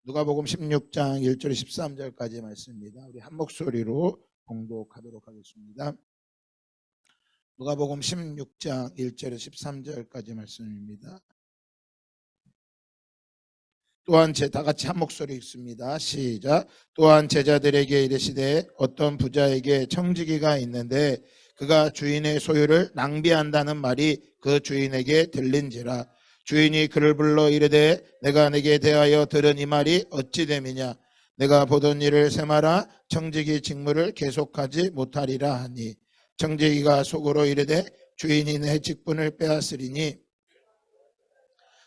누가복음 16장 1절 13절까지 말씀입니다. 우리 한 목소리로 봉독하도록 하겠습니다. 누가복음 16장 1절 13절까지 말씀입니다. 또한 다 같이 한 목소리 읽습니다. 시작. 또한 제자들에게 이르시되 어떤 부자에게 청지기가 있는데 그가 주인의 소유를 낭비한다는 말이 그 주인에게 들린지라. 주인이 그를 불러 이르되 내가 내게 대하여 들은 이 말이 어찌 됨이냐. 내가 보던 일을 세마라 청지기 직무를 계속하지 못하리라 하니, 청지기가 속으로 이르되 주인이 내 직분을 빼앗으리니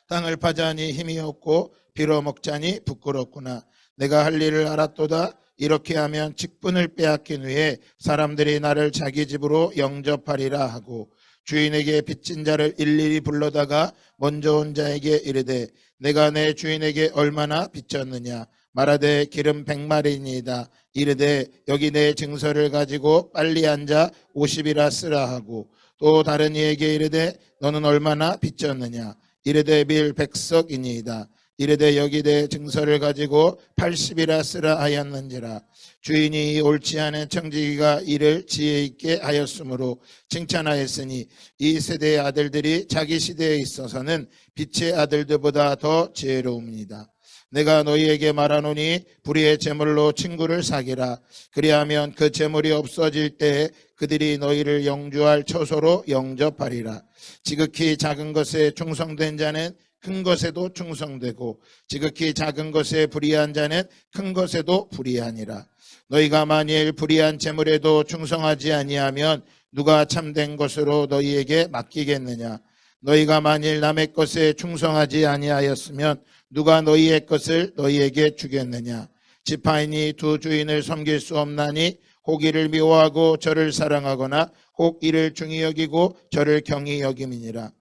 땅을 파자니 힘이 없고 빌어먹자니 부끄럽구나. 내가 할 일을 알았도다. 이렇게 하면 직분을 빼앗긴 후에 사람들이 나를 자기 집으로 영접하리라 하고, 주인에게 빚진 자를 일일이 불러다가 먼저 온 자에게 이르되 내가 내 주인에게 얼마나 빚졌느냐. 말하되 기름 100마리니이다. 이르되 여기 내 증서를 가지고 빨리 앉아 50이라 쓰라 하고, 또 다른 이에게 이르되 너는 얼마나 빚졌느냐. 이르되 밀 100석이니이다. 이르되 여기 내 증서를 가지고 80이라 쓰라 하였는지라. 주인이 옳지 않은 청지기가 이를 지혜 있게 하였으므로 칭찬하였으니 이 세대의 아들들이 자기 시대에 있어서는 빛의 아들들보다 더 지혜로웁니다. 내가 너희에게 말하노니 불의의 제물로 친구를 사기라. 그리하면 그 제물이 없어질 때에 그들이 너희를 영주할 처소로 영접하리라. 지극히 작은 것에 충성된 자는 큰 것에도 충성되고 지극히 작은 것에 불의한 자는 큰 것에도 불의하니라. 너희가 만일 불의한 제물에도 충성하지 아니하면 누가 참된 것으로 너희에게 맡기겠느냐. 너희가 만일 남의 것에 충성하지 아니하였으면 누가 너희의 것을 너희에게 주겠느냐. 지파인이 두 주인을 섬길 수 없나니 혹 이를 미워하고 저를 사랑하거나 혹 이를 중히 여기고 저를 경히 여김이니라.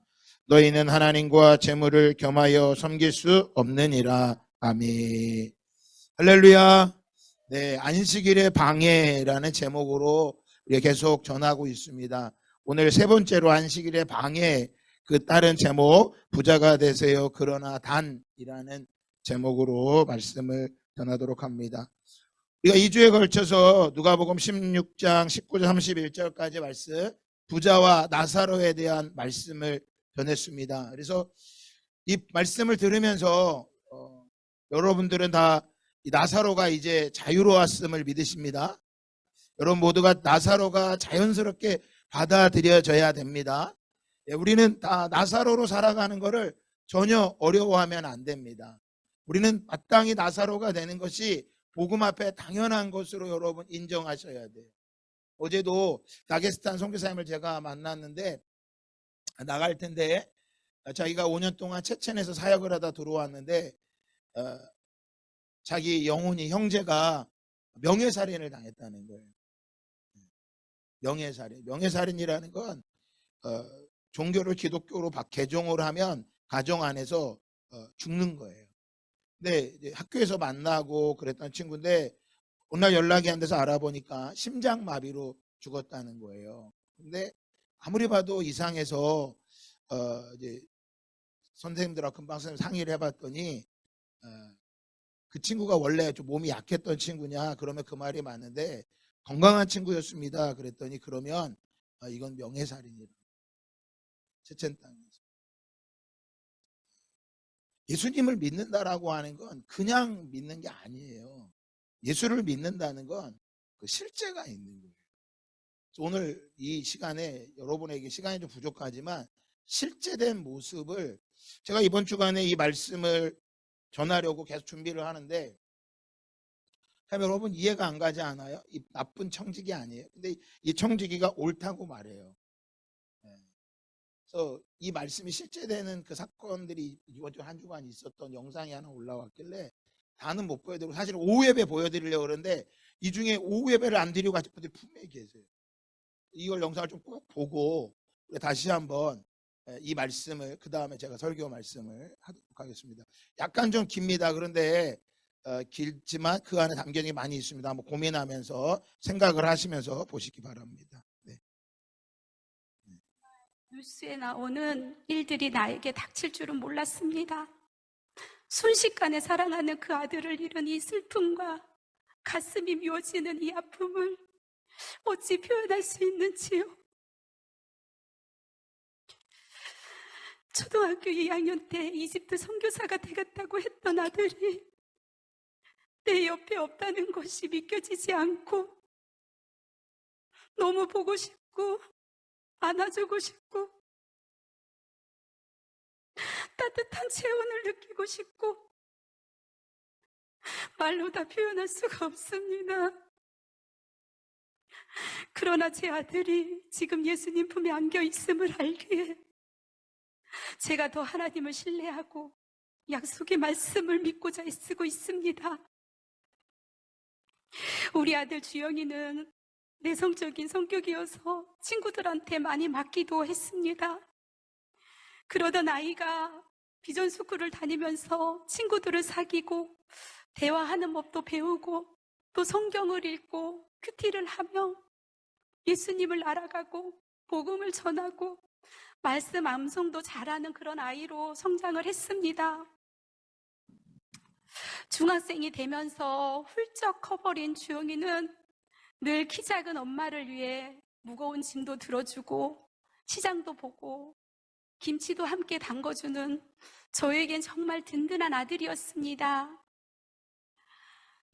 너희는 하나님과 재물을 겸하여 섬길 수 없느니라. 아멘. 할렐루야. 네, 안식일의 방해라는 제목으로 우리가 계속 전하고 있습니다. 오늘 세 번째로 안식일의 방해, 그 다른 제목, 부자가 되세요 그러나 단이라는 제목으로 말씀을 전하도록 합니다. 우리가 2주에 걸쳐서 누가복음 16장 19절 31절까지 말씀, 부자와 나사로에 대한 말씀을 전했습니다. 그래서 이 말씀을 들으면서 여러분들은 다 이 나사로가 이제 자유로웠음을 믿으십니다. 여러분 모두가 나사로가 자연스럽게 받아들여져야 됩니다. 우리는 다 나사로로 살아가는 것을 전혀 어려워하면 안 됩니다. 우리는 마땅히 나사로가 되는 것이 복음 앞에 당연한 것으로 여러분 인정하셔야 돼요. 어제도 다게스탄 선교사님을 제가 만났는데 나갈 텐데 자기가 5년 동안 체첸에서 사역을 하다 들어왔는데 자기 영혼이 형제가 명예살인을 당했다는 거예요. 명예살인이라는 건 종교를 기독교로 개종을 하면 가정 안에서 죽는 거예요. 근데 이제 학교에서 만나고 그랬던 친구인데 어느 날 연락이 안 돼서 알아보니까 심장마비로 죽었다는 거예요. 근데 아무리 봐도 이상해서 이제 선생님들하고 금방 상의를 해봤더니 그 친구가 원래 좀 몸이 약했던 친구냐 그러면 그 말이 맞는데 건강한 친구였습니다. 그랬더니 그러면 이건 명예살인이라. 체첸 땅에서 예수님을 믿는다라고 하는 건 그냥 믿는 게 아니에요. 예수를 믿는다는 건 그 실제가 있는 거예요. 오늘 이 시간에 여러분에게 시간이 좀 부족하지만 실제된 모습을 제가 이번 주간에 이 말씀을 전하려고 계속 준비를 하는데 참 여러분 이해가 안 가지 않아요? 이 나쁜 청지기 아니에요. 근데 이 청지기가 옳다고 말해요. 그래서 이 말씀이 실제되는 그 사건들이 이번 주 한 주간 있었던 영상이 하나 올라왔길래 다는 못 보여드리고 사실 오후 예배 보여드리려고 그러는데 이 중에 오후 예배를 안 드리고 가신 분들이 분명히 계세요. 이걸 영상을 좀 꼭 보고 다시 한번 이 말씀을 그 다음에 제가 설교 말씀을 하도록 하겠습니다. 약간 좀 깁니다. 그런데 길지만 그 안에 담겨 있는 게 많이 있습니다. 한번 고민하면서 생각을 하시면서 보시기 바랍니다. 네. 뉴스에 나오는 일들이 나에게 닥칠 줄은 몰랐습니다. 순식간에 사랑하는 그 아들을 잃은 이 슬픔과 가슴이 미어지는 이 아픔을 어찌 표현할 수 있는지요. 초등학교 2학년 때 이집트 선교사가 되겠다고 했던 아들이 내 옆에 없다는 것이 믿겨지지 않고 너무 보고 싶고 안아주고 싶고 따뜻한 체온을 느끼고 싶고 말로 다 표현할 수가 없습니다. 그러나 제 아들이 지금 예수님 품에 안겨 있음을 알기에 제가 더 하나님을 신뢰하고 약속의 말씀을 믿고자 애쓰고 있습니다. 우리 아들 주영이는 내성적인 성격이어서 친구들한테 많이 맞기도 했습니다. 그러던 아이가 비전스쿨을 다니면서 친구들을 사귀고 대화하는 법도 배우고 또 성경을 읽고 큐티를 하며 예수님을 알아가고 복음을 전하고 말씀 암송도 잘하는 그런 아이로 성장을 했습니다. 중학생이 되면서 훌쩍 커버린 주영이는 늘 키 작은 엄마를 위해 무거운 짐도 들어주고 시장도 보고 김치도 함께 담궈주는 저에겐 정말 든든한 아들이었습니다.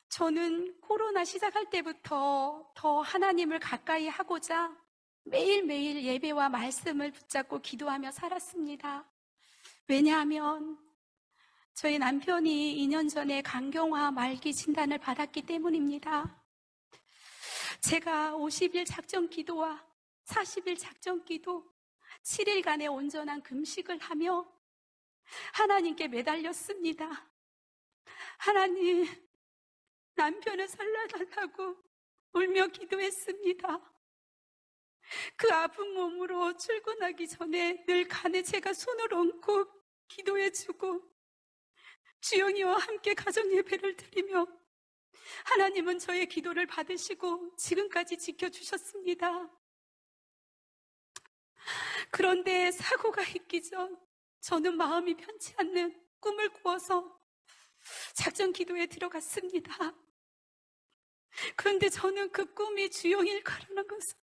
저는 코로나 시작할 때부터 더 하나님을 가까이 하고자 매일매일 예배와 말씀을 붙잡고 기도하며 살았습니다. 왜냐하면 저희 남편이 2년 전에 간경화 말기 진단을 받았기 때문입니다. 제가 50일 작정 기도와 40일 작정 기도, 7일간의 온전한 금식을 하며 하나님께 매달렸습니다. 하나님, 남편을 살려달라고 울며 기도했습니다. 그 아픈 몸으로 출근하기 전에 늘 간에 제가 손을 얹고 기도해주고 주영이와 함께 가정 예배를 드리며 하나님은 저의 기도를 받으시고 지금까지 지켜주셨습니다. 그런데 사고가 있기 전 저는 마음이 편치 않는 꿈을 꾸어서 작전 기도에 들어갔습니다. 그런데 저는 그 꿈이 주영일 거라는 것을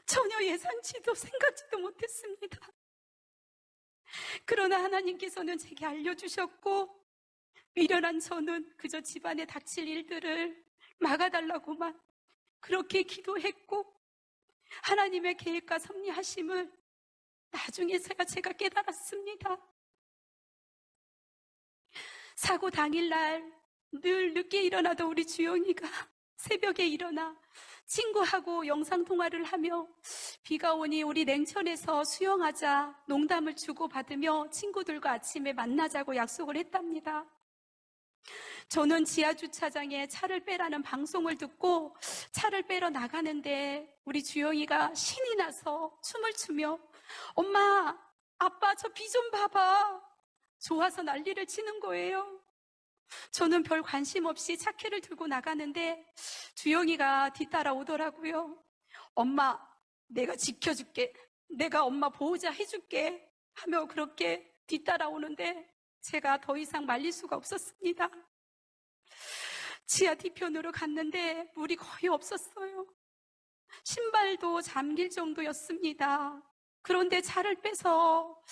전혀 예상치도 생각지도 못했습니다. 그러나 하나님께서는 제게 알려주셨고 미련한 저는 그저 집안에 닥칠 일들을 막아달라고만 그렇게 기도했고 하나님의 계획과 섭리하심을 나중에서야 제가 깨달았습니다. 사고 당일날 늘 늦게 일어나던 우리 주영이가 새벽에 일어나 친구하고 영상통화를 하며 비가 오니 우리 냉천에서 수영하자 농담을 주고받으며 친구들과 아침에 만나자고 약속을 했답니다. 저는 지하주차장에 차를 빼라는 방송을 듣고 차를 빼러 나가는데 우리 주영이가 신이 나서 춤을 추며 엄마, 아빠 저 비 좀 봐봐. 좋아서 난리를 치는 거예요. 저는 별 관심 없이 차키를 들고 나가는데 주영이가 뒤따라 오더라고요. 엄마, 내가 지켜줄게. 내가 엄마 보호자 해줄게. 하며 그렇게 뒤따라 오는데 제가 더 이상 말릴 수가 없었습니다. 지하 뒤편으로 갔는데 물이 거의 없었어요. 신발도 잠길 정도였습니다. 그런데 차를 빼서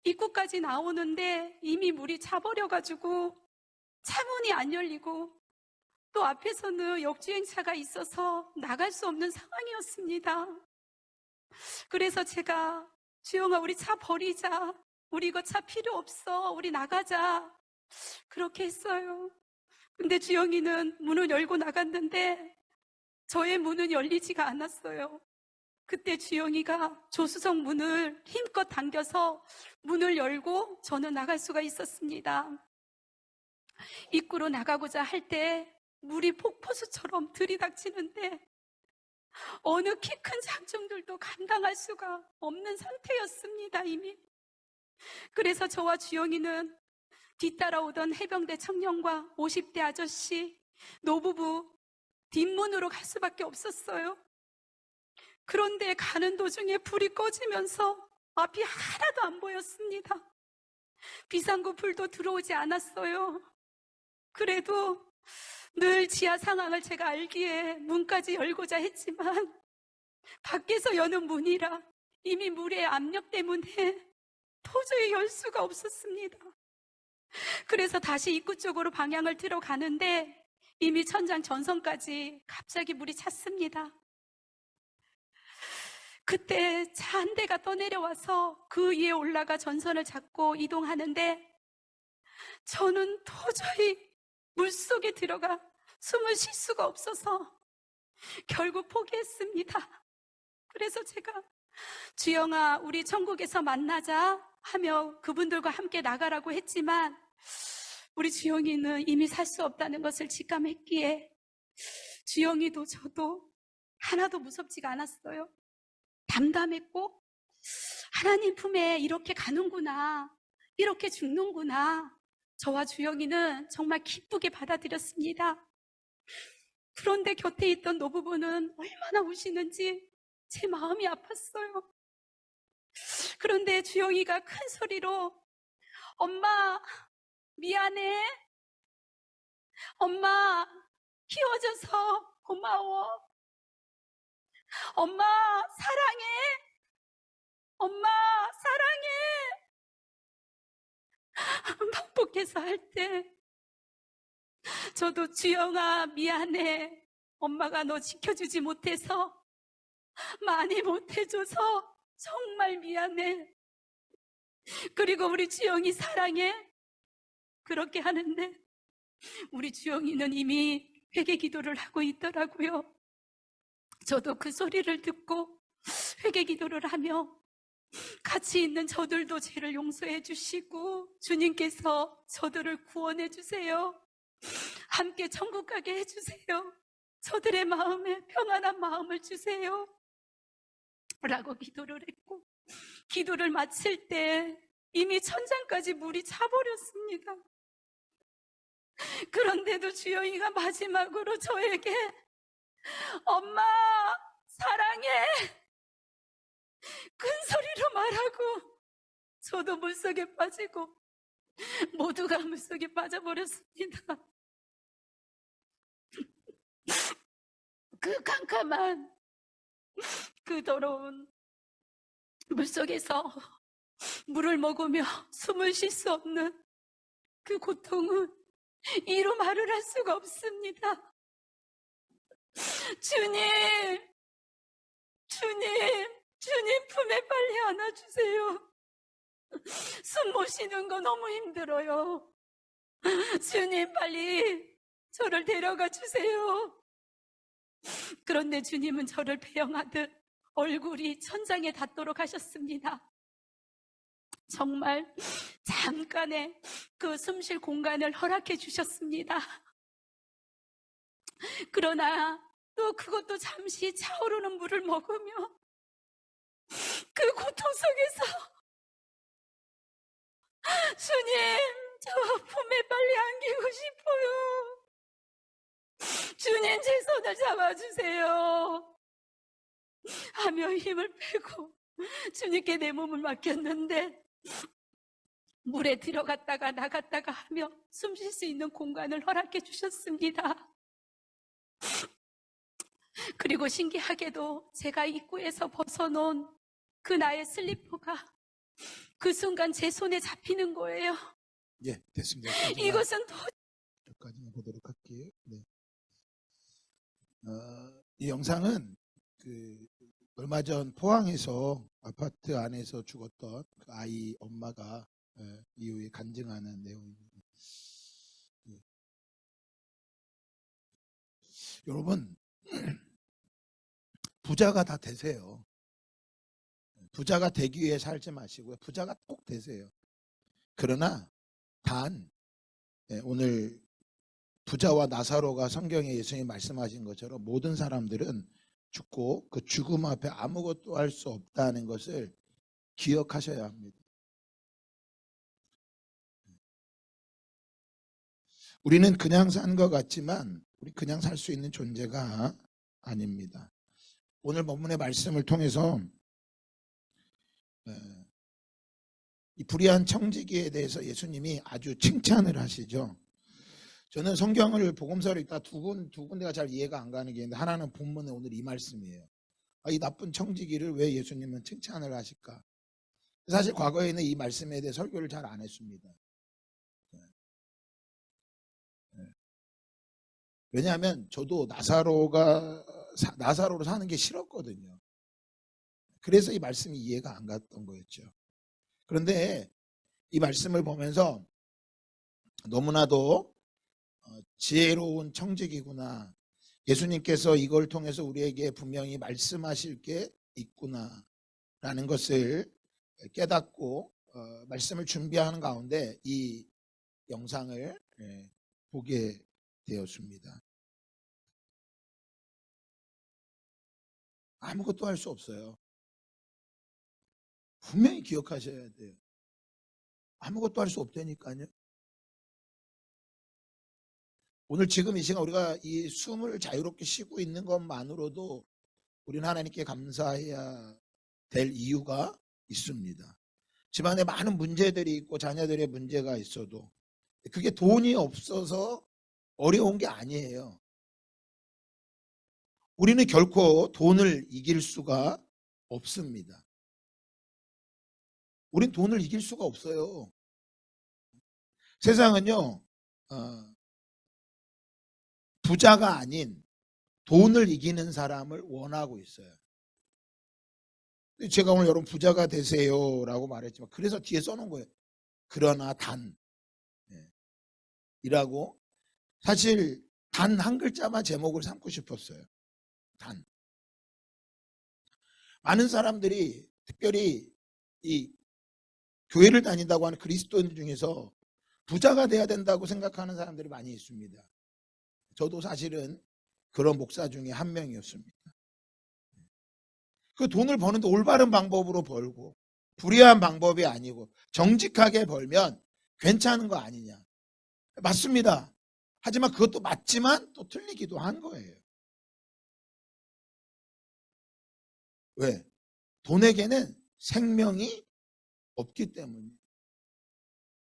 입구까지 나오는데 이미 물이 차버려가지고 차문이 안 열리고 또 앞에서는 역주행차가 있어서 나갈 수 없는 상황이었습니다. 그래서 제가 주영아 우리 차 버리자. 우리 이거 차 필요 없어. 우리 나가자. 그렇게 했어요. 근데 주영이는 문을 열고 나갔는데 저의 문은 열리지가 않았어요. 그때 주영이가 조수석 문을 힘껏 당겨서 문을 열고 저는 나갈 수가 있었습니다. 입구로 나가고자 할 때 물이 폭포수처럼 들이닥치는데 어느 키 큰 장정들도 감당할 수가 없는 상태였습니다, 이미. 그래서 저와 주영이는 뒤따라오던 해병대 청년과 50대 아저씨, 노부부 뒷문으로 갈 수밖에 없었어요. 그런데 가는 도중에 불이 꺼지면서 앞이 하나도 안 보였습니다. 비상구 불도 들어오지 않았어요. 그래도 늘 지하 상황을 제가 알기에 문까지 열고자 했지만 밖에서 여는 문이라 이미 물의 압력 때문에 도저히 열 수가 없었습니다. 그래서 다시 입구 쪽으로 방향을 들어가는데 이미 천장 전선까지 갑자기 물이 찼습니다. 그때 차 한 대가 떠내려와서 그 위에 올라가 전선을 잡고 이동하는데 저는 도저히 물속에 들어가 숨을 쉴 수가 없어서 결국 포기했습니다. 그래서 제가 주영아 우리 천국에서 만나자 하며 그분들과 함께 나가라고 했지만 우리 주영이는 이미 살 수 없다는 것을 직감했기에 주영이도 저도 하나도 무섭지가 않았어요. 담담했고 하나님 품에 이렇게 가는구나, 이렇게 죽는구나, 저와 주영이는 정말 기쁘게 받아들였습니다. 그런데 곁에 있던 노부부는 얼마나 우시는지 제 마음이 아팠어요. 그런데 주영이가 큰 소리로 엄마 미안해, 엄마 키워줘서 고마워, 엄마 사랑해, 엄마 사랑해 반복해서 할 때 저도 주영아 미안해, 엄마가 너 지켜주지 못해서 많이 못해줘서 정말 미안해, 그리고 우리 주영이 사랑해 그렇게 하는데 우리 주영이는 이미 회개 기도를 하고 있더라고요. 저도 그 소리를 듣고 회개 기도를 하며 같이 있는 저들도 죄를 용서해 주시고 주님께서 저들을 구원해 주세요, 함께 천국 가게 해주세요, 저들의 마음에 평안한 마음을 주세요 라고 기도를 했고 기도를 마칠 때 이미 천장까지 물이 차버렸습니다. 그런데도 주영이가 마지막으로 저에게 엄마 사랑해 큰 소리로 말하고 저도 물속에 빠지고 모두가 물속에 빠져버렸습니다. 그 캄캄한 그 더러운 물속에서 물을 먹으며 숨을 쉴 수 없는 그 고통은 이루 말을 할 수가 없습니다. 주님, 주님 품에 빨리 안아주세요. 숨 못 쉬는 거 너무 힘들어요. 주님 빨리 저를 데려가 주세요. 그런데 주님은 저를 배영하듯 얼굴이 천장에 닿도록 하셨습니다. 정말 잠깐의 그 숨쉴 공간을 허락해 주셨습니다. 그러나 또 그것도 잠시 차오르는 물을 먹으며 그 고통 속에서 주님 저 품에 빨리 안기고 싶어요, 주님 제 손을 잡아주세요 하며 힘을 빼고 주님께 내 몸을 맡겼는데 물에 들어갔다가 나갔다가 하며 숨 쉴 수 있는 공간을 허락해 주셨습니다. 그리고 신기하게도 제가 입구에서 벗어놓은 그 나의 슬리퍼가 그 순간 제 손에 잡히는 거예요. 예, 됐습니다. 이것은 여기까지만 보도록 할게요. 네. 이 영상은 얼마 전 포항에서 아파트 안에서 죽었던 그 아이 엄마가 이후에 간증하는 내용입니다. 예. 여러분 부자가 다 되세요. 부자가 되기 위해 살지 마시고요. 부자가 꼭 되세요. 그러나 단 오늘 부자와 나사로가 성경에 예수님이 말씀하신 것처럼 모든 사람들은 죽고 그 죽음 앞에 아무것도 할 수 없다는 것을 기억하셔야 합니다. 우리는 그냥 산 것 같지만 우리 그냥 살 수 있는 존재가 아닙니다. 오늘 본문의 말씀을 통해서 이 불의한 청지기에 대해서 예수님이 아주 칭찬을 하시죠. 저는 성경을 복음서를 읽다 두 군데가 잘 이해가 안 가는 게 있는데, 하나는 본문에 오늘 이 말씀이에요. 이 나쁜 청지기를 왜 예수님은 칭찬을 하실까? 사실 과거에는 이 말씀에 대해 설교를 잘 안 했습니다. 왜냐하면 저도 나사로로 사는 게 싫었거든요. 그래서 이 말씀이 이해가 안 갔던 거였죠. 그런데 이 말씀을 보면서 너무나도 지혜로운 청지기구나, 예수님께서 이걸 통해서 우리에게 분명히 말씀하실 게 있구나 라는 것을 깨닫고 말씀을 준비하는 가운데 이 영상을 보게 되었습니다. 아무것도 할 수 없어요. 분명히 기억하셔야 돼요. 아무것도 할 수 없다니까요. 오늘 지금 이 시간 우리가 이 숨을 자유롭게 쉬고 있는 것만으로도 우리는 하나님께 감사해야 될 이유가 있습니다. 집안에 많은 문제들이 있고 자녀들의 문제가 있어도 그게 돈이 없어서 어려운 게 아니에요. 우리는 결코 돈을 이길 수가 없습니다. 우린 돈을 이길 수가 없어요. 세상은요, 부자가 아닌 돈을 이기는 사람을 원하고 있어요. 제가 오늘 여러분 부자가 되세요라고 말했지만, 그래서 뒤에 써놓은 거예요. 그러나 단 이라고. 사실 단 한 글자만 제목을 삼고 싶었어요. 단. 많은 사람들이, 특별히 이 교회를 다닌다고 하는 그리스도인 중에서 부자가 돼야 된다고 생각하는 사람들이 많이 있습니다. 저도 사실은 그런 목사 중에 한 명이었습니다. 그 돈을 버는데 올바른 방법으로 벌고 불의한 방법이 아니고 정직하게 벌면 괜찮은 거 아니냐. 맞습니다. 하지만 그것도 맞지만 또 틀리기도 한 거예요. 왜? 돈에게는 생명이 없기 때문에.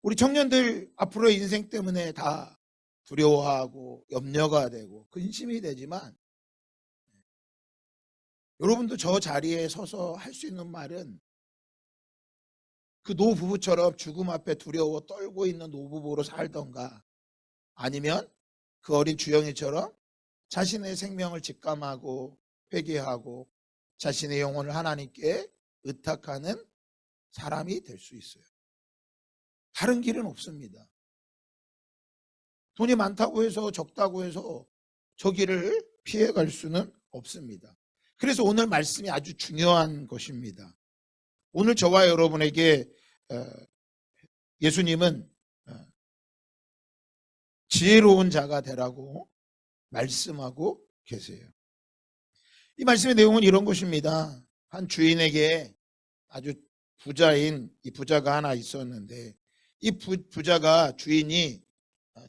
우리 청년들 앞으로의 인생 때문에 다 두려워하고 염려가 되고 근심이 되지만, 여러분도 저 자리에 서서 할 수 있는 말은, 그 노부부처럼 죽음 앞에 두려워 떨고 있는 노부부로 살던가, 아니면 그 어린 주영이처럼 자신의 생명을 직감하고 회개하고 자신의 영혼을 하나님께 의탁하는 사람이 될 수 있어요. 다른 길은 없습니다. 돈이 많다고 해서, 적다고 해서 저 길을 피해갈 수는 없습니다. 그래서 오늘 말씀이 아주 중요한 것입니다. 오늘 저와 여러분에게 예수님은 지혜로운 자가 되라고 말씀하고 계세요. 이 말씀의 내용은 이런 것입니다. 한 주인에게 아주 부자인 이 부자가 하나 있었는데, 이 부자가, 주인이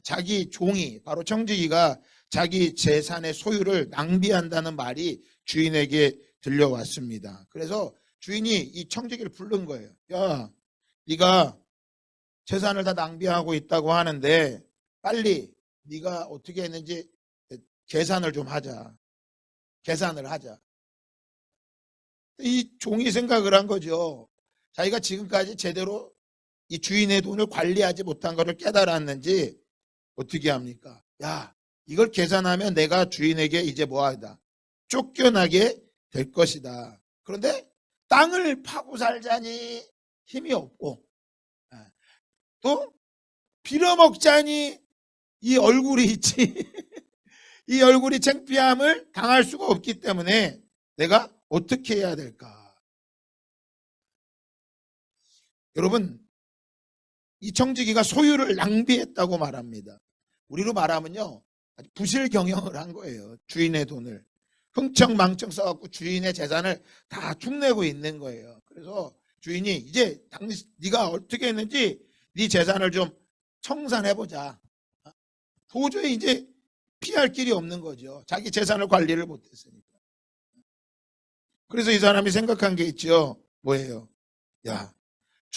자기 종이, 바로 청지기가 자기 재산의 소유를 낭비한다는 말이 주인에게 들려왔습니다. 그래서 주인이 이 청지기를 부른 거예요. 야, 네가 재산을 다 낭비하고 있다고 하는데 빨리 네가 어떻게 했는지 계산을 좀 하자. 계산을 하자. 이 종이 생각을 한 거죠. 자기가 지금까지 제대로 이 주인의 돈을 관리하지 못한 것을 깨달았는지 어떻게 합니까? 야, 이걸 계산하면 내가 주인에게 이제 뭐하다? 쫓겨나게 될 것이다. 그런데 땅을 파고 살자니 힘이 없고, 또 빌어먹자니 이 얼굴이 있지. 이 얼굴이 창피함을 당할 수가 없기 때문에 내가 어떻게 해야 될까? 여러분, 이 청지기가 소유를 낭비했다고 말합니다. 우리로 말하면요, 부실 경영을 한 거예요. 주인의 돈을 흥청망청 써갖고 주인의 재산을 다 축내고 있는 거예요. 그래서 주인이 이제 네가 어떻게 했는지 네 재산을 좀 청산해보자. 도저히 이제 피할 길이 없는 거죠. 자기 재산을 관리를 못했으니까. 그래서 이 사람이 생각한 게 있죠. 뭐예요? 야,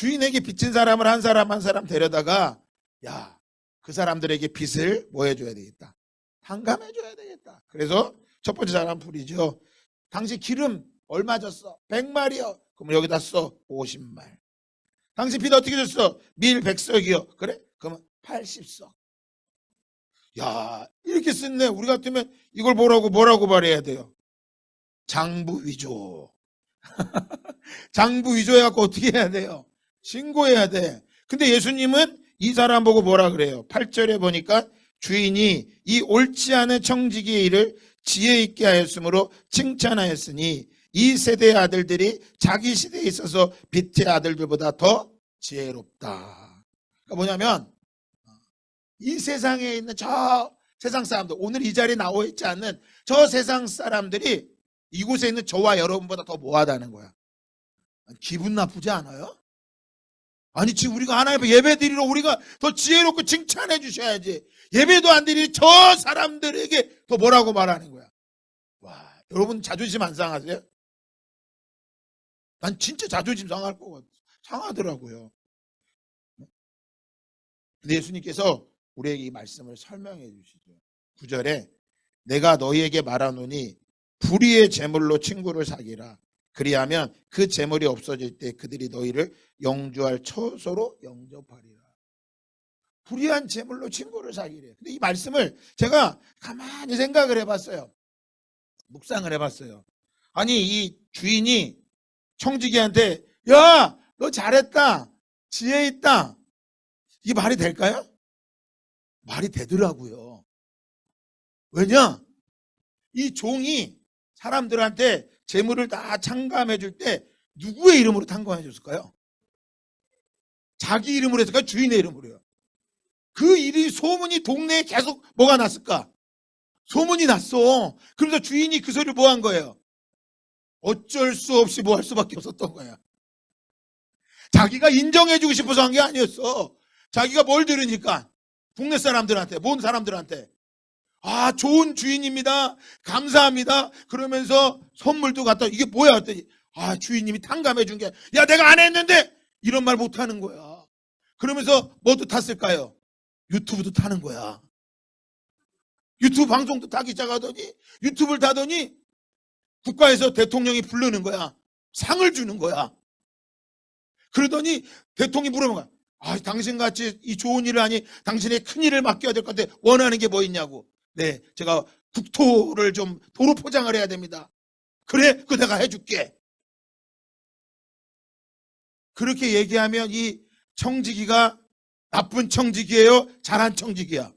주인에게 빚진 사람을 한 사람 한 사람 데려다가 야, 그 사람들에게 빚을 뭐 해줘야 되겠다. 탕감해줘야 되겠다. 그래서 첫 번째 사람 불이죠. 당신 기름 얼마 줬어? 100마리요. 그럼 여기다 써 50말. 당신 빚 어떻게 줬어? 밀 100석이요. 그래? 그러면 80석. 야, 이렇게 쓴네. 우리 같으면 이걸 뭐라고 말해야 돼요? 장부 위조. 장부 위조해갖고 어떻게 해야 돼요? 신고해야 돼. 근데 예수님은 이 사람 보고 뭐라 그래요? 8절에 보니까 주인이 이 옳지 않은 청지기의 일을 지혜 있게 하였으므로 칭찬하였으니 이 세대의 아들들이 자기 시대에 있어서 빛의 아들들보다 더 지혜롭다. 그러니까 뭐냐면 이 세상에 있는 저 세상 사람들, 오늘 이 자리에 나와 있지 않는 저 세상 사람들이 이곳에 있는 저와 여러분보다 더 뭐하다는 거야. 기분 나쁘지 않아요? 아니 지금 우리가 하나님 앞에 예배 드리러 우리가 더 지혜롭고 칭찬해 주셔야지. 예배도 안 드리는 저 사람들에게 더 뭐라고 말하는 거야. 와, 여러분 자존심 안 상하세요? 난 진짜 자존심 상할 것 같아. 상하더라고요. 근데 예수님께서 우리에게 이 말씀을 설명해 주시죠. 9절에 내가 너희에게 말하노니 불의의 재물로 친구를 사기라. 그리하면 그 재물이 없어질 때 그들이 너희를 영주할 처소로 영접하리라. 불의한 재물로 친구를 사기래. 근데 이 말씀을 제가 가만히 생각을 해봤어요. 묵상을 해봤어요. 아니 이 주인이 청지기한테 야, 너 잘했다. 지혜 있다. 이게 말이 될까요? 말이 되더라고요. 왜냐? 이 종이 사람들한테 재물을 다 탕감해 줄 때 누구의 이름으로 탕감해 줬을까요? 자기 이름으로 했을까요? 주인의 이름으로요. 그 일이 소문이 동네에 계속 뭐가 났을까? 소문이 났어. 그래서 주인이 그 소리를 뭐 한 거예요? 어쩔 수 없이 뭐 할 수밖에 없었던 거야. 자기가 인정해주고 싶어서 한 게 아니었어. 자기가 뭘 들으니까 동네 사람들한테, 모은 사람들한테 아, 좋은 주인입니다. 감사합니다. 그러면서 선물도 갖다 이게 뭐야 했더니 아, 주인님이 탕감해 준 게 야, 내가 안 했는데 이런 말 못 하는 거야. 그러면서 뭐도 탔을까요? 유튜브도 타는 거야. 유튜브 방송도 타기 시작하더니 유튜브를 타더니 국가에서 대통령이 부르는 거야. 상을 주는 거야. 그러더니 대통령이 물어본 거야. 아, 당신같이 이 좋은 일을 하니 당신의 큰 일을 맡겨야 될 것 같아. 원하는 게 뭐 있냐고. 네, 제가 국토를 좀 도로 포장을 해야 됩니다. 그래, 그거 내가 해줄게. 그렇게 얘기하면 이 청지기가 나쁜 청지기예요? 잘한 청지기야?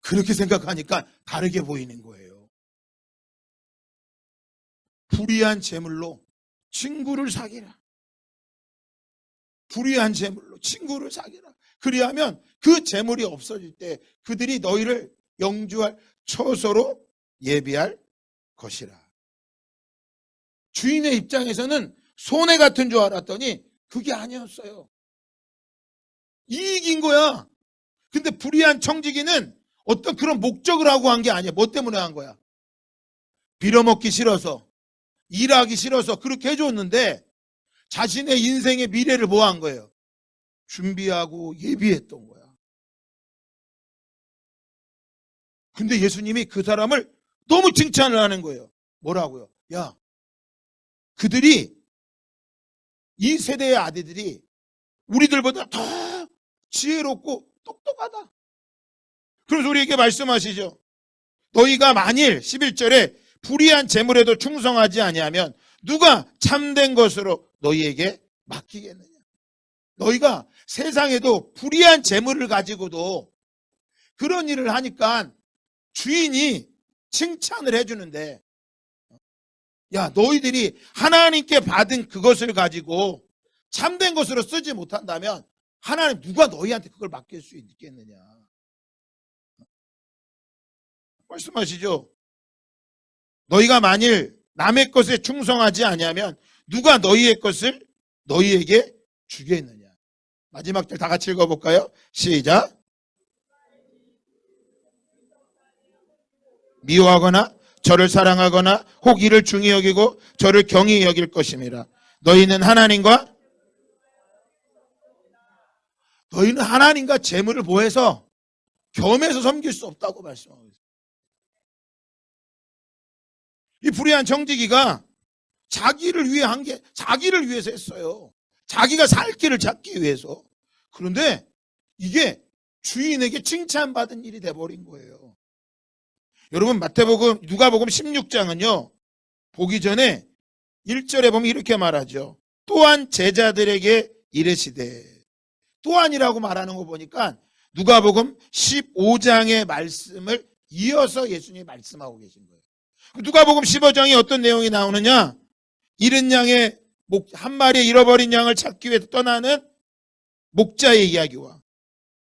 그렇게 생각하니까 다르게 보이는 거예요. 불의한 재물로 친구를 사기라. 불의한 재물로 친구를 사기라. 그리하면 그 재물이 없어질 때 그들이 너희를 영주할 처소로 예비할 것이라. 주인의 입장에서는 손해 같은 줄 알았더니 그게 아니었어요. 이익인 거야. 근데 불의한 청지기는 어떤 그런 목적을 하고 한 게 아니야. 뭐 때문에 한 거야? 빌어먹기 싫어서, 일하기 싫어서 그렇게 해줬는데 자신의 인생의 미래를 뭐 한 거예요? 준비하고 예비했던 거야. 근데 예수님이 그 사람을 너무 칭찬을 하는 거예요. 뭐라고요? 야, 그들이 이 세대의 아들들이 우리들보다 더 지혜롭고 똑똑하다. 그래서 우리에게 말씀하시죠. 너희가 만일 11절에 불의한 재물에도 충성하지 아니하면 누가 참된 것으로 너희에게 맡기겠느냐. 너희가 세상에도 불의한 재물을 가지고도 그런 일을 하니까 주인이 칭찬을 해주는데 야, 너희들이 하나님께 받은 그것을 가지고 참된 것으로 쓰지 못한다면 하나님 누가 너희한테 그걸 맡길 수 있겠느냐. 말씀하시죠. 너희가 만일 남의 것에 충성하지 아니하면 누가 너희의 것을 너희에게 주겠느냐. 마지막 절 다 같이 읽어볼까요? 시작. 미워하거나 저를 사랑하거나 혹 이를 중히 여기고 저를 경히 여길 것임이라. 너희는 하나님과 너희는 하나님과 재물을 뭐해서 겸해서 섬길 수 없다고 말씀하고 있어요. 이 불의한 청지기가 자기를 위해 한 게 자기를 위해서 했어요. 자기가 살 길을 찾기 위해서. 그런데 이게 주인에게 칭찬받은 일이 돼버린 거예요. 여러분 누가복음 16장은요. 보기 전에 1절에 보면 이렇게 말하죠. 또한 제자들에게 이르시되, 또한이라고 말하는 거 보니까 누가복음 15장의 말씀을 이어서 예수님이 말씀하고 계신 거예요. 누가복음 15장에 어떤 내용이 나오느냐? 잃은 양의 한 마리의 잃어버린 양을 찾기 위해서 떠나는 목자의 이야기와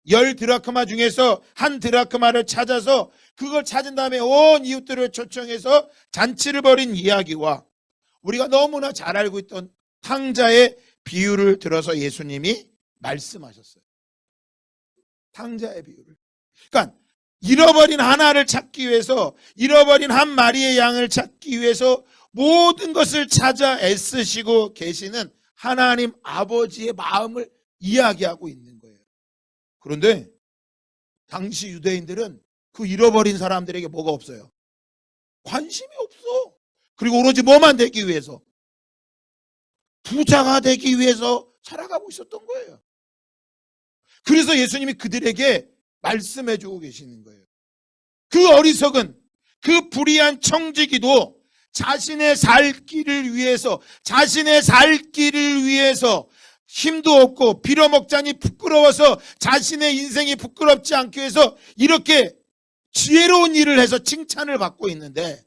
10드라크마 중에서 한 드라크마를 찾아서 그걸 찾은 다음에 온 이웃들을 초청해서 잔치를 벌인 이야기와 우리가 너무나 잘 알고 있던 탕자의 비유를 들어서 예수님이 말씀하셨어요. 탕자의 비유를. 그러니까 잃어버린 하나를 찾기 위해서, 잃어버린 한 마리의 양을 찾기 위해서 모든 것을 찾아 애쓰시고 계시는 하나님 아버지의 마음을 이야기하고 있는 거예요. 그런데 당시 유대인들은 그 잃어버린 사람들에게 뭐가 없어요? 관심이 없어. 그리고 오로지 뭐만 되기 위해서? 부자가 되기 위해서 살아가고 있었던 거예요. 그래서 예수님이 그들에게 말씀해 주고 계시는 거예요. 그 어리석은, 그 불의한 청지기도 자신의 살 길을 위해서, 힘도 없고 빌어먹자니 부끄러워서 자신의 인생이 부끄럽지 않기 위해서 이렇게 지혜로운 일을 해서 칭찬을 받고 있는데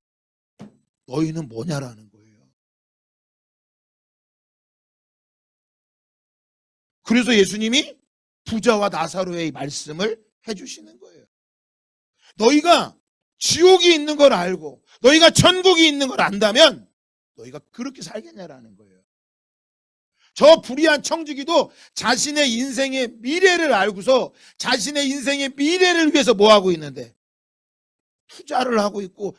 너희는 뭐냐라는 거예요. 그래서 예수님이 부자와 나사로의 말씀을 해주시는 거예요. 너희가 지옥이 있는 걸 알고 너희가 천국이 있는 걸 안다면 너희가 그렇게 살겠냐라는 거예요. 저 불의한 청지기도 자신의 인생의 미래를 알고서 자신의 인생의 미래를 위해서 뭐 하고 있는데? 투자를 하고 있고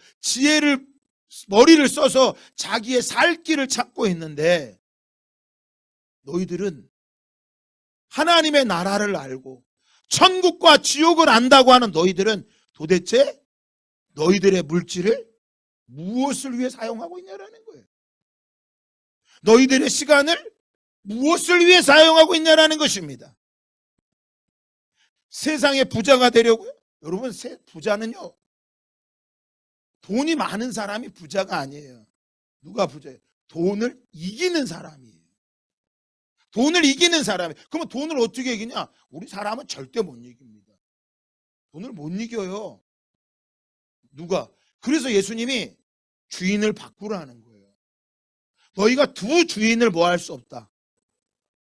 머리를 써서 자기의 살 길을 찾고 있는데 너희들은 하나님의 나라를 알고 천국과 지옥을 안다고 하는 너희들은 도대체 너희들의 물질을 무엇을 위해 사용하고 있냐라는 거예요. 너희들의 시간을 무엇을 위해 사용하고 있냐라는 것입니다. 세상의 부자가 되려고요? 여러분, 부자는요, 돈이 많은 사람이 부자가 아니에요. 누가 부자예요? 돈을 이기는 사람이에요. 돈을 이기는 사람이. 그러면 돈을 어떻게 이기냐? 우리 사람은 절대 못 이깁니다. 돈을 못 이겨요. 누가? 그래서 예수님이 주인을 바꾸라는 거예요. 너희가 두 주인을 뭐 할 수 없다?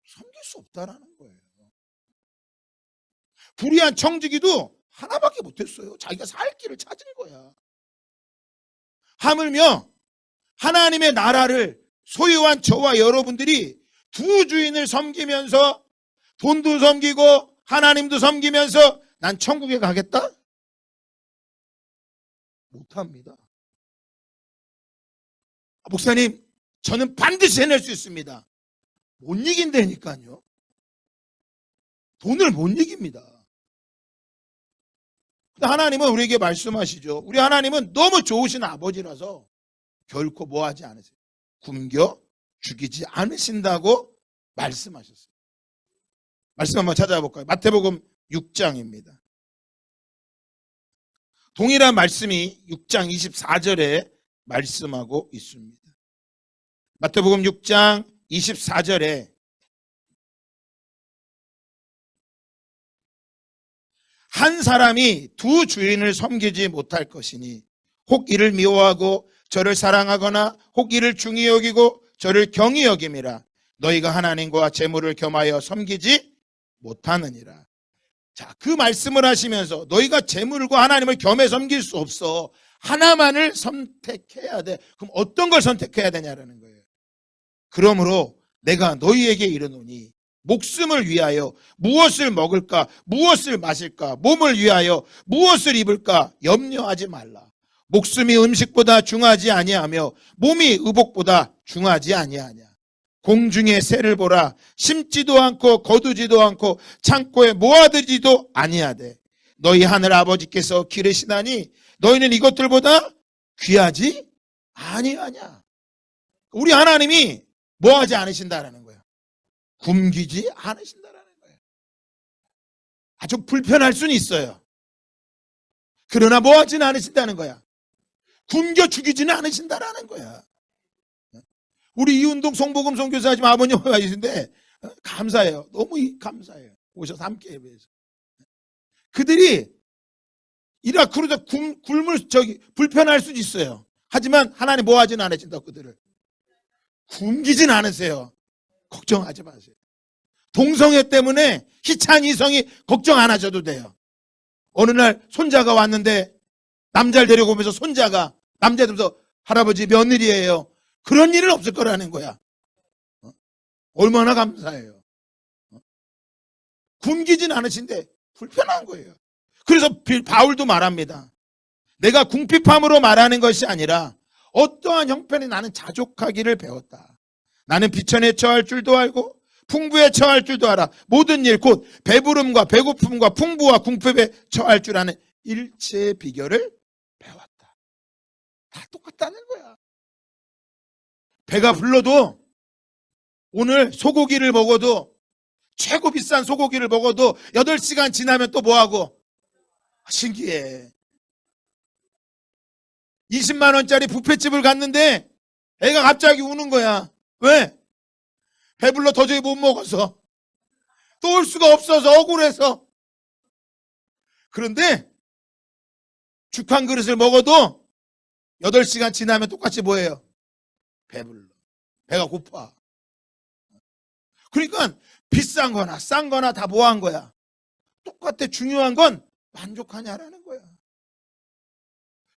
섬길 수 없다라는 거예요. 불의한 청지기도 하나밖에 못했어요. 자기가 살 길을 찾은 거야. 하물며 하나님의 나라를 소유한 저와 여러분들이 두 주인을 섬기면서 돈도 섬기고 하나님도 섬기면서 난 천국에 가겠다? 못합니다. 목사님, 저는 반드시 해낼 수 있습니다. 못 이긴다니까요. 돈을 못 이깁니다. 하나님은 우리에게 말씀하시죠. 우리 하나님은 너무 좋으신 아버지라서 결코 뭐 하지 않으세요. 굶겨 죽이지 않으신다고 말씀하셨어요. 말씀 한번 찾아볼까요? 마태복음 6장입니다. 동일한 말씀이 6장 24절에 말씀하고 있습니다. 마태복음 6장 24절에 한 사람이 두 주인을 섬기지 못할 것이니 혹 이를 미워하고 저를 사랑하거나 혹 이를 중히 여기고 저를 경히 여김이라. 너희가 하나님과 재물을 겸하여 섬기지 못하느니라. 자, 그 말씀을 하시면서 너희가 재물과 하나님을 겸해 섬길 수 없어. 하나만을 선택해야 돼. 그럼 어떤 걸 선택해야 되냐라는 거예요. 그러므로 내가 너희에게 이르노니 목숨을 위하여 무엇을 먹을까, 무엇을 마실까, 몸을 위하여 무엇을 입을까 염려하지 말라. 목숨이 음식보다 중하지 아니하며 몸이 의복보다 중하지 아니하냐. 공중의 새를 보라. 심지도 않고 거두지도 않고 창고에 모아두지도 아니하되 너희 하늘 아버지께서 기르시나니 너희는 이것들보다 귀하지 아니하냐. 우리 하나님이 뭐하지 않으신다라는 거야. 굶기지 않으신다라는 거야. 아주 불편할 수는 있어요. 그러나 뭐하지는 않으신다는 거야. 굶겨 죽이지는 않으신다라는 거야. 우리 이운동 송복음 선교사님 아버님 와 계신데 감사해요. 너무 감사해요. 오셔서 함께 예배해서. 그들이 이라크로도 굶을 불편할 수도 있어요. 하지만 하나님 뭐하지는 않으신다. 그들을 굶기진 않으세요. 걱정하지 마세요. 동성애 때문에 희찬 이성이 걱정 안 하셔도 돼요. 어느 날 손자가 왔는데 남자를 데리고 오면서 손자가 남자 들면서 할아버지 며느리예요. 그런 일은 없을 거라는 거야. 얼마나 감사해요. 굶기진 않으신데 불편한 거예요. 그래서 바울도 말합니다. 내가 궁핍함으로 말하는 것이 아니라 어떠한 형편에 나는 자족하기를 배웠다. 나는 비천에 처할 줄도 알고 풍부에 처할 줄도 알아. 모든 일 곧 배부름과 배고픔과 풍부와 궁핍에 처할 줄 아는 일체의 비결을 배웠다. 다 똑같다는 거야. 배가 불러도 오늘 소고기를 먹어도 최고 비싼 소고기를 먹어도 8시간 지나면 또 뭐하고? 신기해. 20만 원짜리 뷔페집을 갔는데 애가 갑자기 우는 거야. 왜? 배불러 도저히 못 먹어서. 또 올 수가 없어서 억울해서. 그런데 죽 한 그릇을 먹어도 8시간 지나면 똑같이 뭐예요? 배불러. 배가 고파. 그러니까 비싼 거나 싼 거나 다 뭐 한 거야? 똑같아. 중요한 건 만족하냐라는 거야.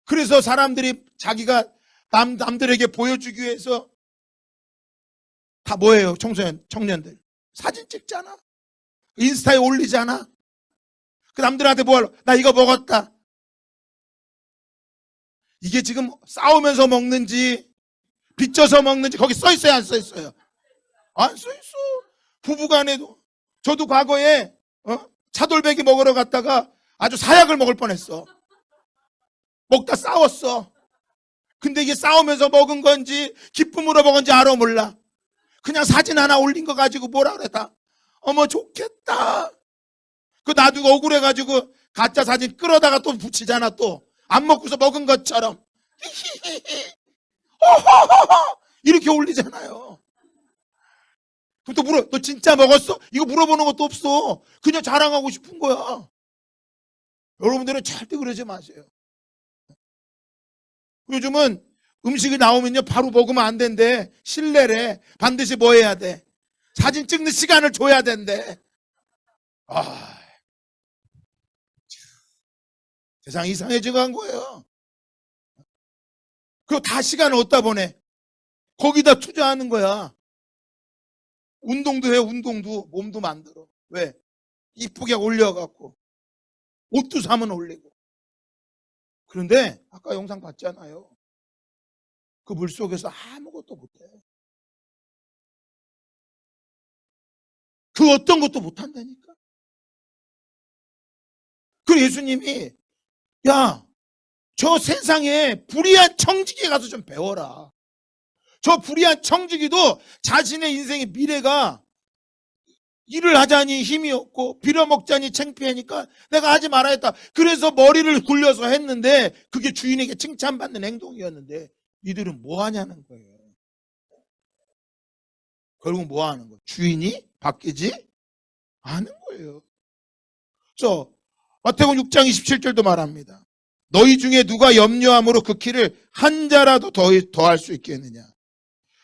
그래서 사람들이 자기가 남들에게 보여주기 위해서 다 뭐예요? 청년들. 사진 찍잖아. 인스타에 올리잖아. 그 남들한테 뭐 하려? 나 이거 먹었다. 이게 지금 싸우면서 먹는지 빚져서 먹는지 거기 써 있어요, 안 써 있어요? 안 써 있어. 부부간에도. 저도 과거에 차돌박이 먹으러 갔다가 아주 사약을 먹을 뻔했어. 먹다 싸웠어. 근데 이게 싸우면서 먹은 건지 기쁨으로 먹은 건지 알아 몰라. 그냥 사진 하나 올린 거 가지고 뭐라 그랬다. 어머 좋겠다. 그 놔두고 억울해가지고 가짜 사진 끌어다가 또 붙이잖아. 또 안 먹고서 먹은 것처럼 이렇게 올리잖아요. 그럼 또 물어. 너 진짜 먹었어? 이거 물어보는 것도 없어. 그냥 자랑하고 싶은 거야. 여러분들은 절대 그러지 마세요. 요즘은 음식이 나오면요 바로 먹으면 안 된대. 신뢰래. 반드시 뭐 해야 돼? 사진 찍는 시간을 줘야 된대. 세상 이상해져 간 거예요. 그리고 다 시간을 어디다 보내? 거기다 투자하는 거야. 운동도 해. 운동도. 몸도 만들어. 왜? 이쁘게 올려갖고 옷도 사면 올리고. 그런데 아까 영상 봤잖아요. 그 물속에서 아무것도 못해. 그 어떤 것도 못한다니까. 그 예수님이 야, 저 세상에 불의한 청지기에 가서 좀 배워라. 저 불의한 청지기도 자신의 인생의 미래가 일을 하자니 힘이 없고 빌어먹자니 창피하니까 내가 하지 말아야 했다. 그래서 머리를 굴려서 했는데 그게 주인에게 칭찬받는 행동이었는데 이들은 뭐 하냐는 거예요. 결국 뭐 하는 거예요? 주인이 바뀌지 않은 거예요. 그래서 마태복음 6장 27절도 말합니다. 너희 중에 누가 염려함으로 그 키를 한 자라도 더할 수 있겠느냐.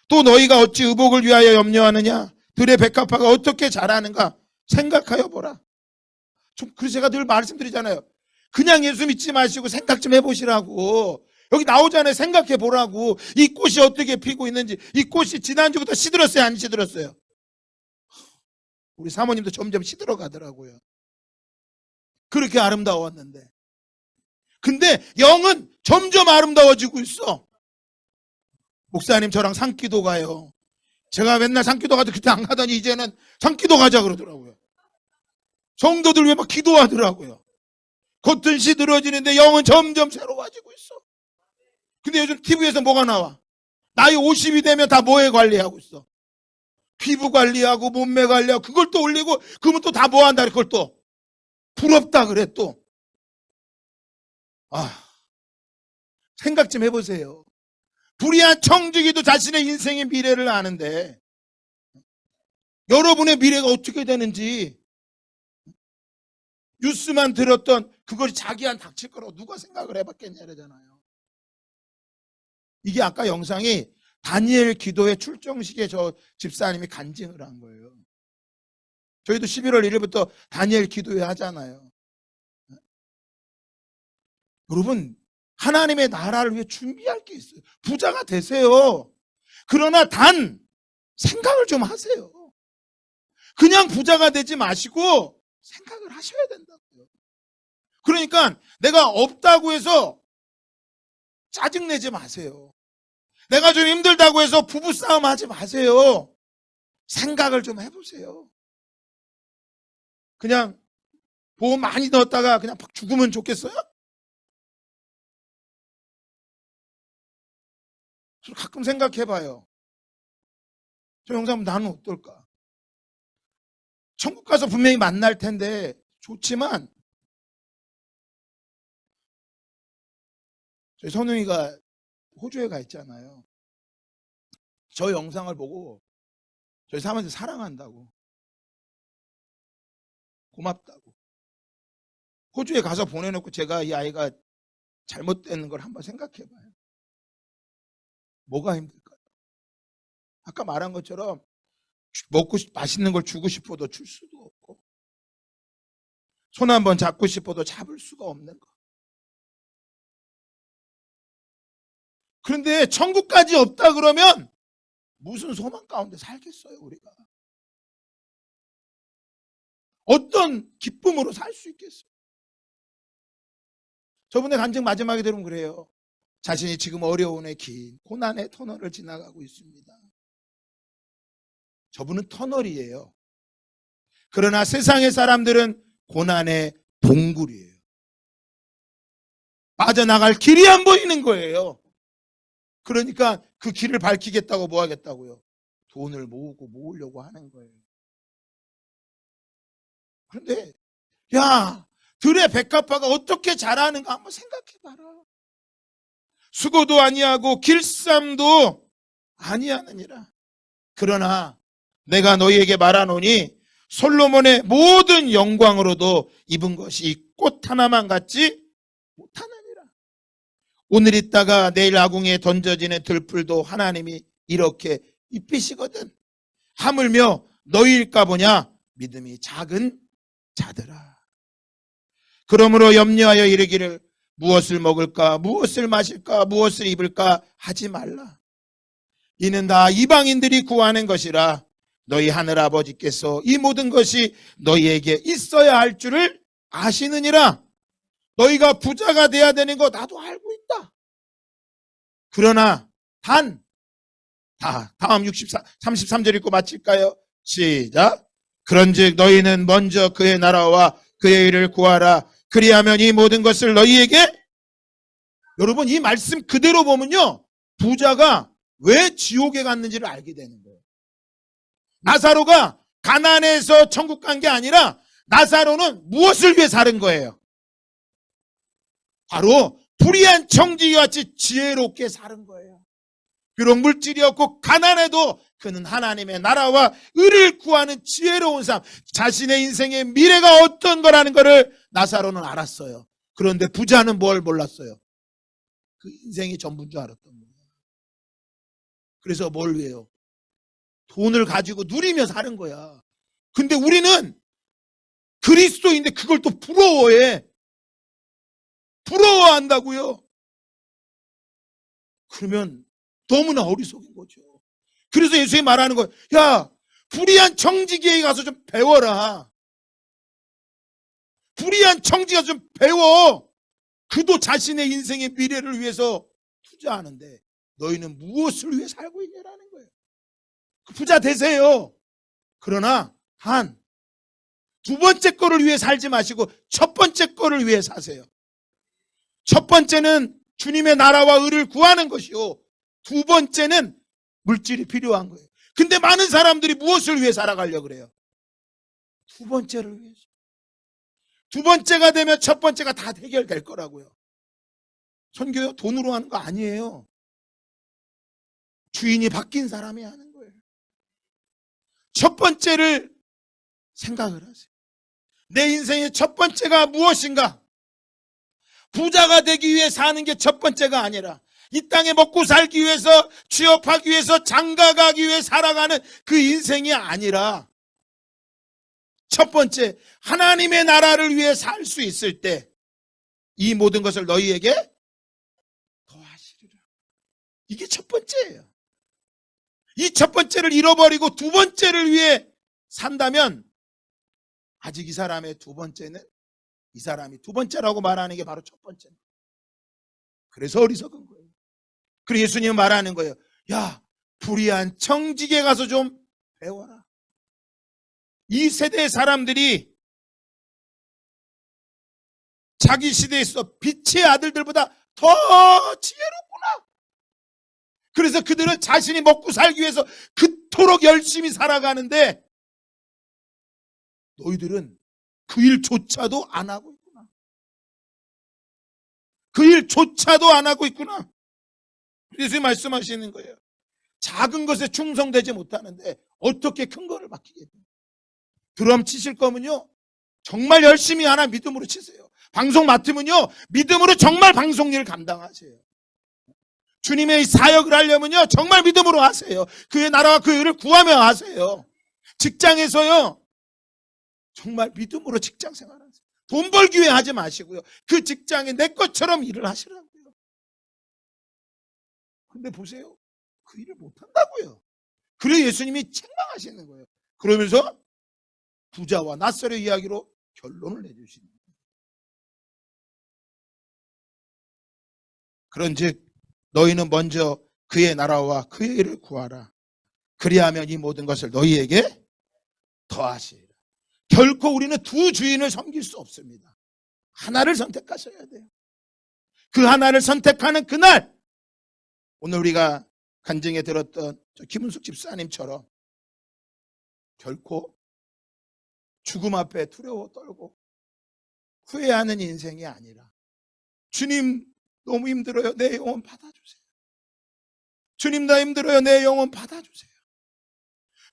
또 너희가 어찌 의복을 위하여 염려하느냐. 들의 백합화가 어떻게 자라는가 생각하여 보라. 그래서 제가 늘 말씀드리잖아요. 그냥 예수 믿지 마시고 생각 좀 해보시라고. 여기 나오잖아요. 생각해 보라고. 이 꽃이 어떻게 피고 있는지. 이 꽃이 지난주부터 시들었어요, 안 시들었어요? 우리 사모님도 점점 시들어 가더라고요. 그렇게 아름다웠는데. 근데 영은 점점 아름다워지고 있어. 목사님 저랑 산기도 가요. 제가 맨날 산기도 가도 그때 안 가더니 이제는 산기도 가자 그러더라고요. 성도들 왜 막 기도하더라고요. 겉은 늘어지는데 영은 점점 새로워지고 있어. 근데 요즘 TV에서 뭐가 나와? 나이 50이 되면 다 뭐에 관리하고 있어? 피부 관리하고 몸매 관리하고 그걸 또 올리고 그러면 또 다 뭐 한다 그걸 또 부럽다 그래 또. 생각 좀 해보세요. 불의한 청지기도 자신의 인생의 미래를 아는데 여러분의 미래가 어떻게 되는지 뉴스만 들었던 그것이 자기한 닥칠 거라고 누가 생각을 해봤겠냐 그러잖아요. 이게 아까 영상이 다니엘 기도회 출정식에 저 집사님이 간증을 한 거예요. 저희도 11월 1일부터 다니엘 기도회 하잖아요. 여러분 하나님의 나라를 위해 준비할 게 있어요. 부자가 되세요. 그러나 단 생각을 좀 하세요. 그냥 부자가 되지 마시고 생각을 하셔야 된다고요. 그러니까 내가 없다고 해서 짜증내지 마세요. 내가 좀 힘들다고 해서 부부싸움 하지 마세요. 생각을 좀 해보세요. 그냥 보험 많이 넣었다가 그냥 막 죽으면 좋겠어요? 가끔 생각해봐요. 저 영상 나는 어떨까? 천국 가서 분명히 만날 텐데 좋지만 저희 선우이가 호주에 가 있잖아요. 저 영상을 보고 저희 사모님 사랑한다고 고맙다고 호주에 가서 보내놓고 제가 이 아이가 잘못된 걸 한번 생각해봐요. 뭐가 힘들까요? 아까 말한 것처럼 먹고 맛있는 걸 주고 싶어도 줄 수도 없고 손 한번 잡고 싶어도 잡을 수가 없는 거. 그런데 천국까지 없다 그러면 무슨 소망 가운데 살겠어요 우리가? 어떤 기쁨으로 살 수 있겠어요? 저번에 간증 마지막에 들으면 그래요. 자신이 지금 어려움의 긴 고난의 터널을 지나가고 있습니다. 저분은 터널이에요. 그러나 세상의 사람들은 고난의 동굴이에요. 빠져나갈 길이 안 보이는 거예요. 그러니까 그 길을 밝히겠다고 뭐 하겠다고요? 돈을 모으려고 하는 거예요. 그런데 야, 들의 백합화가 어떻게 자라는가 한번 생각해봐라. 수고도 아니하고 길쌈도 아니하느니라. 그러나 내가 너희에게 말하노니 솔로몬의 모든 영광으로도 입은 것이 꽃 하나만 같지 못하느니라. 오늘 있다가 내일 아궁이에 던져지는 들풀도 하나님이 이렇게 입히시거든. 하물며 너희일까 보냐 믿음이 작은 자들아. 그러므로 염려하여 이르기를 무엇을 먹을까 무엇을 마실까 무엇을 입을까 하지 말라. 이는 다 이방인들이 구하는 것이라. 너희 하늘아버지께서 이 모든 것이 너희에게 있어야 할 줄을 아시느니라. 너희가 부자가 돼야 되는 거 나도 알고 있다. 그러나 다음 33절 읽고 마칠까요? 시작. 그런즉 너희는 먼저 그의 나라와 그의 일을 구하라. 그리하면 이 모든 것을 너희에게. 여러분 이 말씀 그대로 보면요 부자가 왜 지옥에 갔는지를 알게 되는 거예요. 나사로가 가난해서 천국 간 게 아니라 나사로는 무엇을 위해 사는 거예요? 바로 불의한 청지기와 같이 지혜롭게 사는 거예요. 비록 물질이 없고 가난해도 그는 하나님의 나라와 의를 구하는 지혜로운 삶, 자신의 인생의 미래가 어떤 거라는 것을 나사로는 알았어요. 그런데 부자는 뭘 몰랐어요? 그 인생이 전부인 줄 알았던 거예요. 그래서 뭘 위해요? 돈을 가지고 누리며 사는 거야. 근데 우리는 그리스도인데 그걸 또 부러워해. 부러워한다고요. 그러면 너무나 어리석은 거죠. 그래서 예수님이 말하는 거예요. 야, 불의한 청지기에 가서 좀 배워라. 불의한 청지기가 좀 배워. 그도 자신의 인생의 미래를 위해서 투자하는데 너희는 무엇을 위해 살고 있냐라는 거예요. 부자 되세요. 그러나 두 번째 거를 위해 살지 마시고 첫 번째 거를 위해 사세요. 첫 번째는 주님의 나라와 의를 구하는 것이요. 두 번째는 물질이 필요한 거예요. 근데 많은 사람들이 무엇을 위해 살아가려고 그래요? 두 번째를 위해서. 두 번째가 되면 첫 번째가 다 해결될 거라고요. 선교요? 돈으로 하는 거 아니에요. 주인이 바뀐 사람이 하는 거예요. 첫 번째를 생각을 하세요. 내 인생의 첫 번째가 무엇인가? 부자가 되기 위해 사는 게 첫 번째가 아니라 이 땅에 먹고 살기 위해서, 취업하기 위해서, 장가가기 위해 살아가는 그 인생이 아니라 첫 번째, 하나님의 나라를 위해 살 수 있을 때 이 모든 것을 너희에게 더하시리라. 이게 첫 번째예요. 이 첫 번째를 잃어버리고 두 번째를 위해 산다면 아직 이 사람의 두 번째는 이 사람이 두 번째라고 말하는 게 바로 첫 번째입니다. 그래서 어리석은 거예요. 그리고 예수님은 말하는 거예요. 야, 불의한 청지기에 가서 좀 배워라. 이 세대의 사람들이 자기 시대에 있어 빛의 아들들보다 더 지혜롭구나. 그래서 그들은 자신이 먹고 살기 위해서 그토록 열심히 살아가는데 너희들은 그 일조차도 안 하고 있구나. 그 일조차도 안 하고 있구나. 예수님이 말씀하시는 거예요. 작은 것에 충성되지 못하는데 어떻게 큰 거를 맡기겠냐. 드럼 치실 거면요 정말 열심히 하나 믿음으로 치세요. 방송 맡으면요 믿음으로 정말 방송 일을 감당하세요. 주님의 사역을 하려면요 정말 믿음으로 하세요. 그의 나라와 그의 의를 구하며 하세요. 직장에서요 정말 믿음으로 직장 생활하세요. 돈 벌기 위해 하지 마시고요. 그 직장에 내 것처럼 일을 하시라고요. 근데 보세요. 그 일을 못한다고요. 그래서 예수님이 책망하시는 거예요. 그러면서 부자와 낫사로의 이야기로 결론을 내주시는 거예요. 그런즉 너희는 먼저 그의 나라와 그의 일을 구하라. 그리하면 이 모든 것을 너희에게 더하시리라. 결코 우리는 두 주인을 섬길 수 없습니다. 하나를 선택하셔야 돼요. 그 하나를 선택하는 그날 오늘 우리가 간증에 들었던 김은숙 집사님처럼 결코 죽음 앞에 두려워 떨고 후회하는 인생이 아니라 주님 너무 힘들어요. 내 영혼 받아주세요. 주님 나 힘들어요. 내 영혼 받아주세요.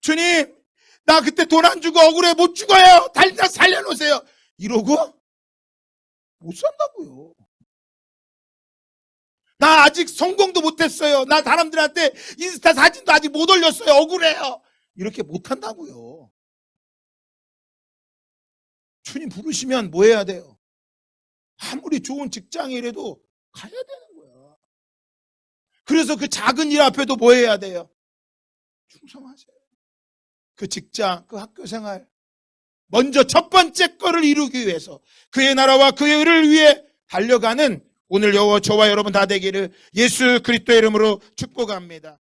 주님 나 그때 돈 안 주고 억울해 못 죽어요. 달다 살려놓으세요. 이러고 못 산다고요. 나 아직 성공도 못했어요. 나 사람들한테 인스타 사진도 아직 못 올렸어요. 억울해요. 이렇게 못한다고요. 주님 부르시면 뭐 해야 돼요? 아무리 좋은 직장이라도 가야 되는 거야. 그래서 그 작은 일 앞에도 뭐 해야 돼요? 충성하세요. 그 직장, 그 학교 생활 먼저 첫 번째 거를 이루기 위해서 그의 나라와 그의 의를 위해 달려가는 오늘 저와 여러분 다 되기를 예수 그리스도의 이름으로 축복합니다.